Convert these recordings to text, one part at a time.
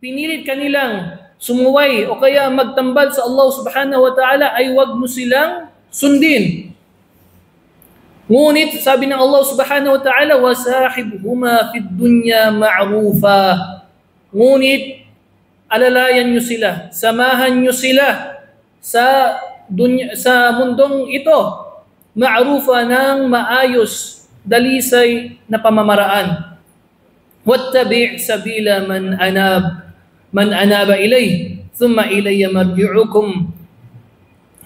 pinilit kanilang sumuway o kaya magtambal sa Allah subhanahu wa ta'ala, ay wag mo silang sundin. Ngunit sabi ng Allah subhanahu wa ta'ala, وَسَاحِبْهُمَا فِي الدُّنْيَا مَعْرُوفًا. Ngunit alalayan nyo sila, samahan nyo sila sa mundong ito, ma'rufa ng maayos, dalisay na pamamaraan. وَاتَّبِعْ سَبِيلَ مَنْ أَنَابَ إِلَيْهِ ثُمَّ إِلَيَّ مَرْجِعُكُمْ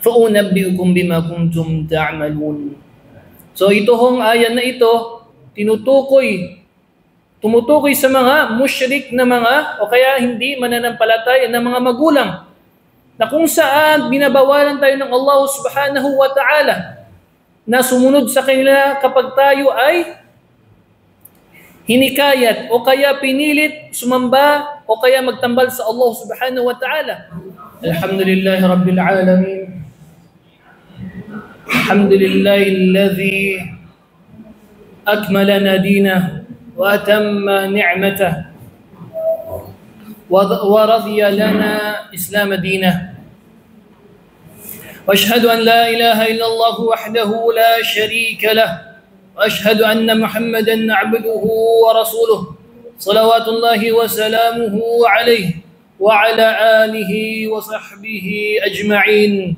فَأُنَبِّئُكُمْ بِمَا كُنْتُمْ تَعْمَلُونَ. So ito hong ayan na ito, tumutukoy sa mga musyrik na mga o kaya hindi mananampalataya na mga magulang, na kung saan binabawalan tayo ng Allah subhanahu wa ta'ala na sumunod sa kanila kapag tayo ay hinikayat o kaya pinilit sumamba o kaya magtambal sa Allah subhanahu wa ta'ala. Alhamdulillahi Rabbil Alamin. Alhamdulillahi alladhi akmalana dinah wa atamma ni'matah wa radiya lana islam dinah. واشهد ان لا اله الا الله وحده لا شريك له واشهد ان محمدا عبده ورسوله صلوات الله وسلامه عليه وعلى اله وصحبه اجمعين.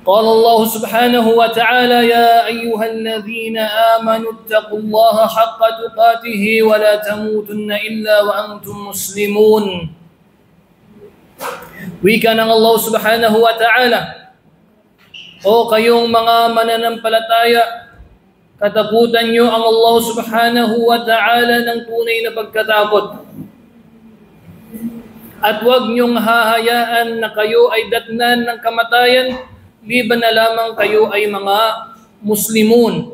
قال الله سبحانه وتعالى: يا ايها الذين امنوا اتقوا الله حق تقاته ولا تموتن الا وانتم مسلمون. Wika ng Allah subhanahu wa ta'ala, o kayong mga mananampalataya, katakutan nyo ang Allah subhanahu wa ta'ala ng tunay na pagkatakot. At huwag nyong hahayaan na kayo ay datnan ng kamatayan, liban na lamang kayo ay mga Muslimun.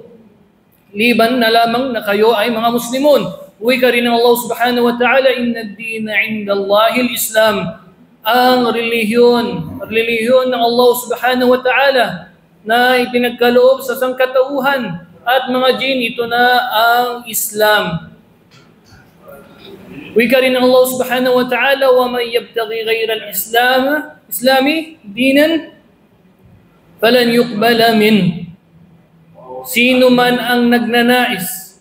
Liban na lamang na kayo ay mga Muslimun. Wika rin ng Allah subhanahu wa ta'ala, inna ad-dina 'inda Allahi al-Islam. Ang relihiyon ng Allah subhanahu wa ta'ala na ipinagkaloob sa sangkatauhan at mga jin, ito na ang Islam. Wika rin ng Allah subhanahu wa ta'ala, wa man yabtaghi ghayra al-islami dinan falan yuqbala min. Sino man ang nagnanais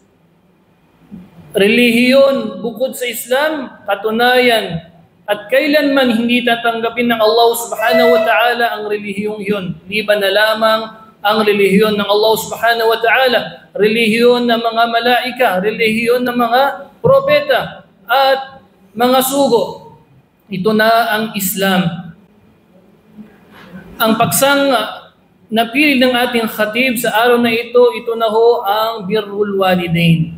relihiyon bukod sa Islam, katunayan at kailanman hindi tatanggapin ng Allah subhanahu wa ta'ala ang relihiyong yun, liban na lamang ang relihiyon ng Allah subhanahu wa ta'ala, relihiyon ng mga malaika, relihiyon ng mga propeta at mga sugo. Ito na ang Islam. Ang paksang napili ng ating khatib sa araw na ito na ho ang birrul walidain.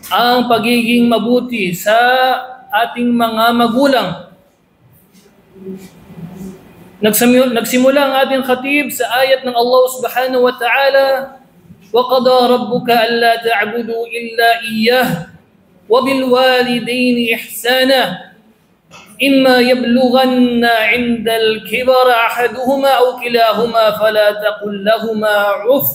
Ang pagiging mabuti sa ating mga magulang. Nagsimula ang ating khatib sa ayat ng Allah subhanahu wa ta'ala, وَقَضَى رَبُّكَ أَلَّا تَعْبُدُوا إِلَّا إِيَّهُ وَبِالْوَالِدَيْنِ إِحْسَانًا إِمَّا يَبْلُغَنَّ عِنْدَ الْكِبَرِ أَحَدُهُمَا أَوْ كِلَاهُمَا فَلَا تَقُل لَّهُمَا عُفٍّ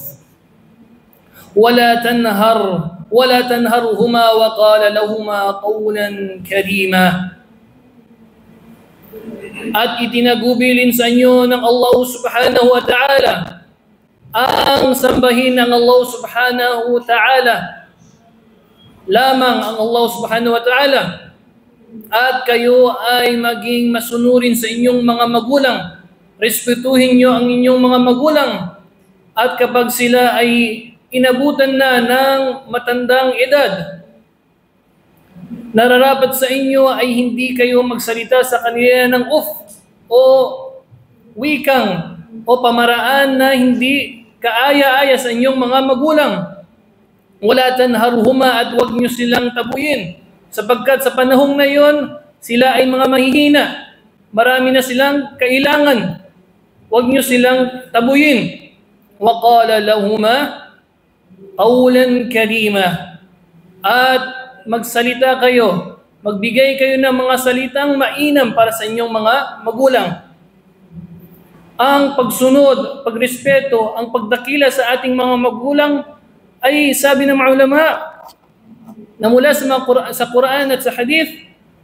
ولا تنهرهما وقال لهما قولا كريما. At itinagubilin sa inyo ng Allah subhanahu wa ta'ala ang sambahin ng Allah subhanahu wa ta'ala, lamang ang Allah subhanahu wa ta'ala, at kayo ay maging masunurin sa inyong mga magulang. Respetuhin nyo ang inyong mga magulang, at kapag sila ay inabutan na ng matandang edad, nararapat sa inyo ay hindi kayo magsalita sa kanila ng o wikang o pamaraan na hindi kaaya-aya sa inyong mga magulang. Wala tanharhuma, at huwag nyo silang tabuyin, sapagkat sa panahong na yon sila ay mga mahihina, marami na silang kailangan. Huwag nyo silang tabuyin. Wa qala lahuma qawlan karima, at magsalita kayo, magbigay kayo ng mga salitang mainam para sa inyong mga magulang. Ang pagsunod, pagrespeto, ang pagdakila sa ating mga magulang ay, sabi ng mga ulama, na mula sa Quran at sa Hadith,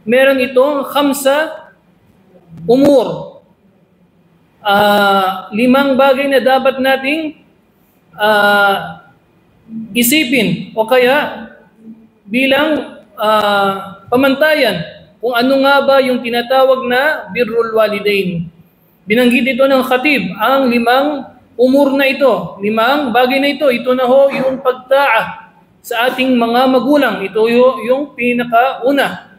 meron itong 5 umur. 5 bagay na dapat nating isipin o kaya bilang pamantayan kung ano nga ba yung tinatawag na birrul walidain. Binanggit ito ng khatib, ang 5 umur na ito, 5 bagay na ito. Ito na ho yung pagtaa sa ating mga magulang. Ito yung pinakauna.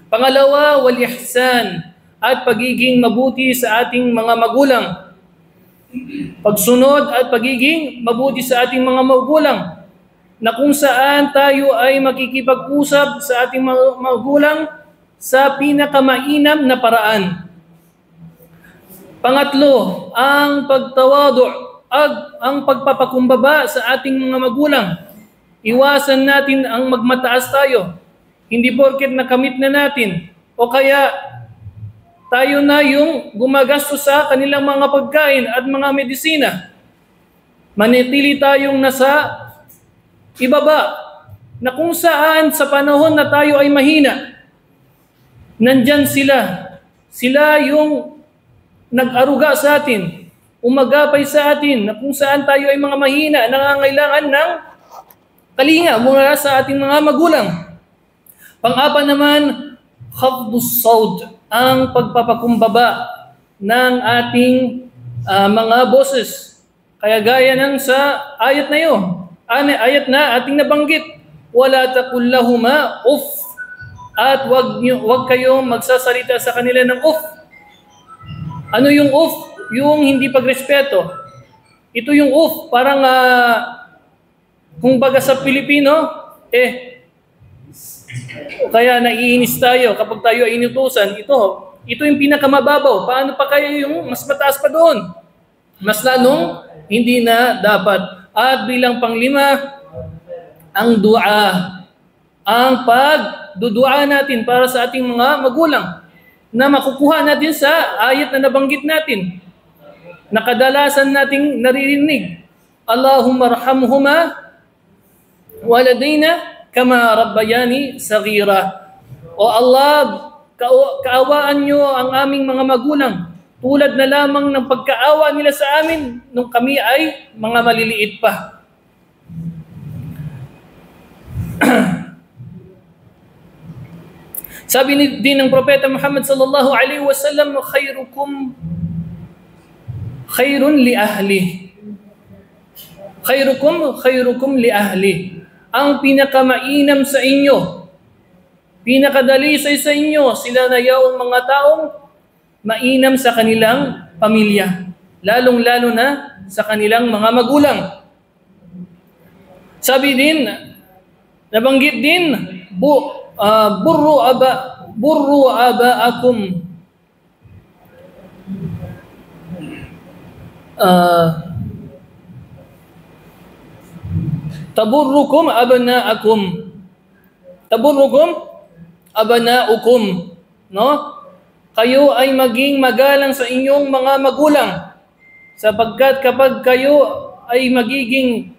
Pangalawa, wal ihsan, at pagiging mabuti sa ating mga magulang. Pagsunod at pagiging mabuti sa ating mga magulang, na kung saan tayo ay makikipag-usap sa ating mga magulang sa pinakamainam na paraan. Pangatlo, ang pagtawadu, ang pagpapakumbaba sa ating mga magulang. Iwasan natin ang magmataas tayo. Hindi porket nakamit na natin o kaya tayo na yung gumagastos sa kanilang mga pagkain at mga medisina. Manitili tayong nasa ibaba na kung saan sa panahon na tayo ay mahina, nandyan sila. Sila yung nag-aruga sa atin, umagapay sa atin, na kung saan tayo ay mga mahina, nangangailangan ng kalinga mula sa ating mga magulang. Pang-apat naman, khafdus sawt, ang pagpapakumbaba ng ating mga boses. Kaya gaya ng sa ayat na yun, ayat na ating nabanggit, wala taqul lahuma uff, at wag kayong magsasalita sa kanila ng uff. Ano yung uff? Yung hindi pagrespeto. Ito yung uff, parang kung baga sa Pilipino, kaya naiinis tayo kapag tayo ay inutusan. Ito yung pinakamababaw. Paano pa kaya yung mas mataas pa doon? Mas lalong hindi na dapat. At bilang pang-5, ang dua. Ang pagdudua natin para sa ating mga magulang na makukuha natin sa ayat na nabanggit natin. Nakadalasan nating naririnig. Allahumma arhamhuma waladayna kama rabbayani saghira. O Allah, kaawaan nyo ang aming mga magulang tulad na lamang ng pagkaawa nila sa amin nung kami ay mga maliliit pa. Sabi din ng Propeta Muhammad sallallahu alaihi wasallam, khairun li ahli. Khairukum li ahli. Ang pinakamainam sa inyo, pinakadalisay sa inyo, sila na yaong mga taong mainam sa kanilang pamilya, lalong-lalo na sa kanilang mga magulang. Sabi din, nabanggit din, burru abaakum. Taburrukum abnaakum. Taburrukum abnaukum. No? Kayo ay maging magalang sa inyong mga magulang. Sapagkat kapag kayo ay magiging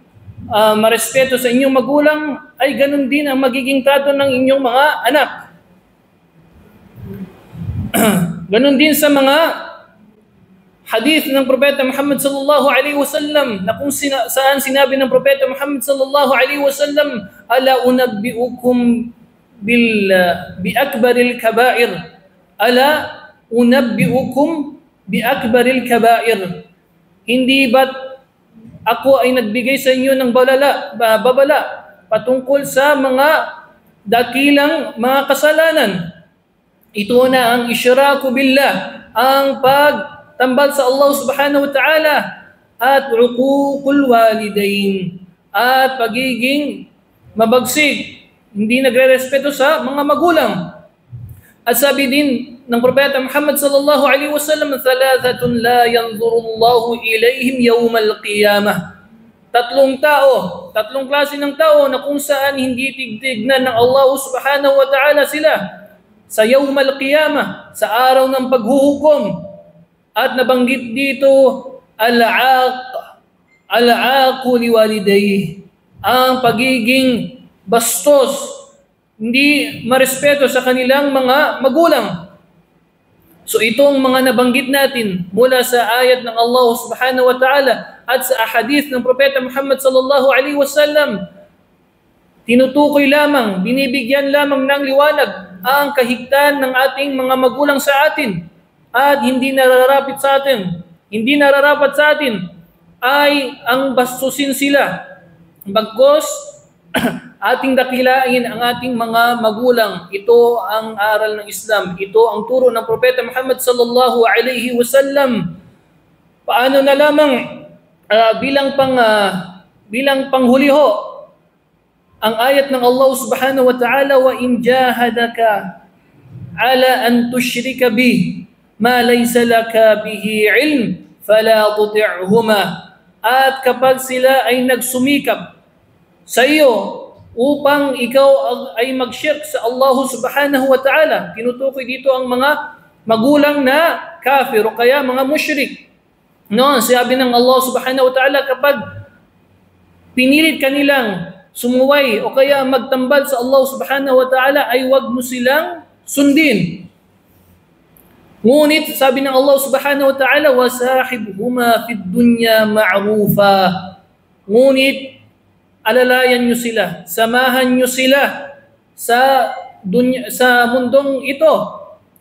marespeto sa inyong magulang, ay ganun din ang magiging trato ng inyong mga anak. Ganun din sa mga hadith ng Propeta Muhammad sallallahu alaihi wasallam, na kung saan sinabi ng Propeta Muhammad sallallahu alaihi wasallam, ala unabbiukum bi akbaril kaba'ir. Ala unabbiukum bi akbaril kaba'ir. Hindi ba't ako ay nagbigay sa inyo ng babala patungkol sa mga dakilang mga kasalanan? Ito na ang isyraku billah, ang pagtambal sa Allah subhanahu wa ta'ala, at uququl walidain, at pagiging mabagsik, hindi nagre-respeto sa mga magulang. At sabi din ng Propeta Muhammad sallallahu alaihi wasallam, thalathatun la yanzurullahu ilayhim yawmal qiyamah. Tatlong klase ng tao na kung saan hindi tigtignan ng Allah subhanahu wa ta'ala sila sa yawmal qiyamah, sa araw ng paghuhukom. At nabanggit dito, al-aaqu liwalidayhi, ang pagiging bastos hindi marespeto sa kanilang mga magulang. So itong mga nabanggit natin mula sa ayat ng Allah subhanahu wa ta'ala at sa ahadith ng Propeta Muhammad sallallahu alaihi wasallam, tinutukoy lamang, binibigyan lamang ng liwanag ang kahigtan ng ating mga magulang sa atin at hindi nararapat sa atin ay ang bastusin sila. Bagkus ating dakilain ang ating mga magulang. Ito ang aral ng Islam. Ito ang turo ng Propeta Muhammad sallallahu alaihi wasallam. Paano na lamang bilang panghuliho ang ayat ng Allah subhanahu wa ta'ala, wa in jahadaka ala an tushrika bi ma laysa laka bihi ilm fala tuti'huma. At kapag sila ay nagsumikap sa iyo upang ikaw ay mag-shirk sa Allah subhanahu wa ta'ala, tinutukoy dito ang mga magulang na kafir o kaya mga mushrik. No, sabi ng Allah subhanahu wa ta'ala, kapag pinilit kanilang sumuway o kaya magtambal sa Allah subhanahu wa ta'ala, ay wag mo silang sundin. Ngunit sabi ng Allah subhanahu wa ta'ala, wasahibhuma fid dunya ma'rufa. Ngunit alalayan nyo sila, samahan nyo sila sa mundong ito,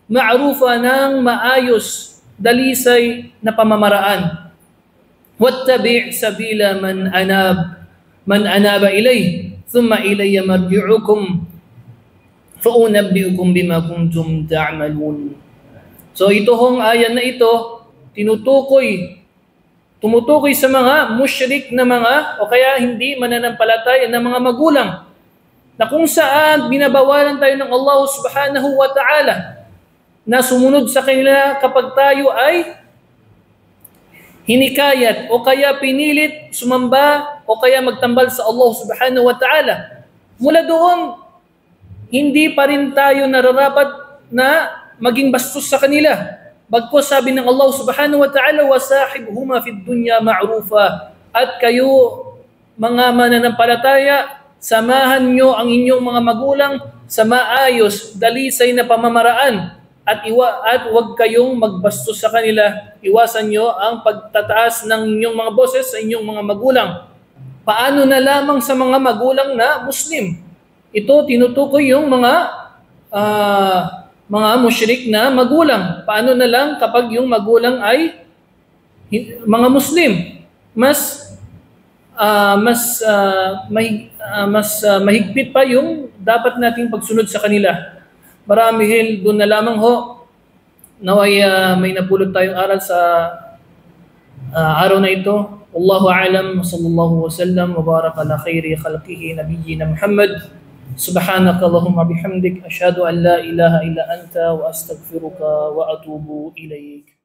ma'rufa, ng maayos, dalisay na pamamaraan. Wattabi' sabila man anaba ilay, thumma ilayya marji'ukum fa unabbi'ukum bima kuntum ta'malun. So ito hong ayan na ito, tumutukoy sa mga mushrik na mga o kaya hindi mananampalataya na mga magulang, na kung saan binabawalan tayo ng Allah subhanahu wa ta'ala na sumunod sa kanila kapag tayo ay hinikayat o kaya pinilit sumamba o kaya magtambal sa Allah subhanahu wa ta'ala. Mula doon, hindi pa rin tayo nararapat na maging bastos sa kanila. Bagkus sabi ng Allah subhanahu wa ta'ala, wasahibhuma fid dunya ma'rufa. At kayo mga mananampalataya, samahan nyo ang inyong mga magulang sa maayos, dalisay na pamamaraan. At huwag kayong magbastos sa kanila. Iwasan nyo ang pagtataas ng inyong mga boses sa inyong mga magulang. Paano na lamang sa mga magulang na Muslim? Ito tinutukoy yung mga mushrik na magulang. Paano na lang kapag yung magulang ay mga Muslim? Mas mahigpit pa yung dapat nating pagsunod sa kanila. Marahil doon na lamang ho. Naway may napulot tayong aral sa araw na ito. Wallahu a'lam, sallallahu wa sallam wa baraka ala khairi khalqihi nabiyyina Muhammad. Subhanaka Allahumma bihamdik, asyhadu an la ilaha illa anta wa astaghfiruka wa atubu ilaik.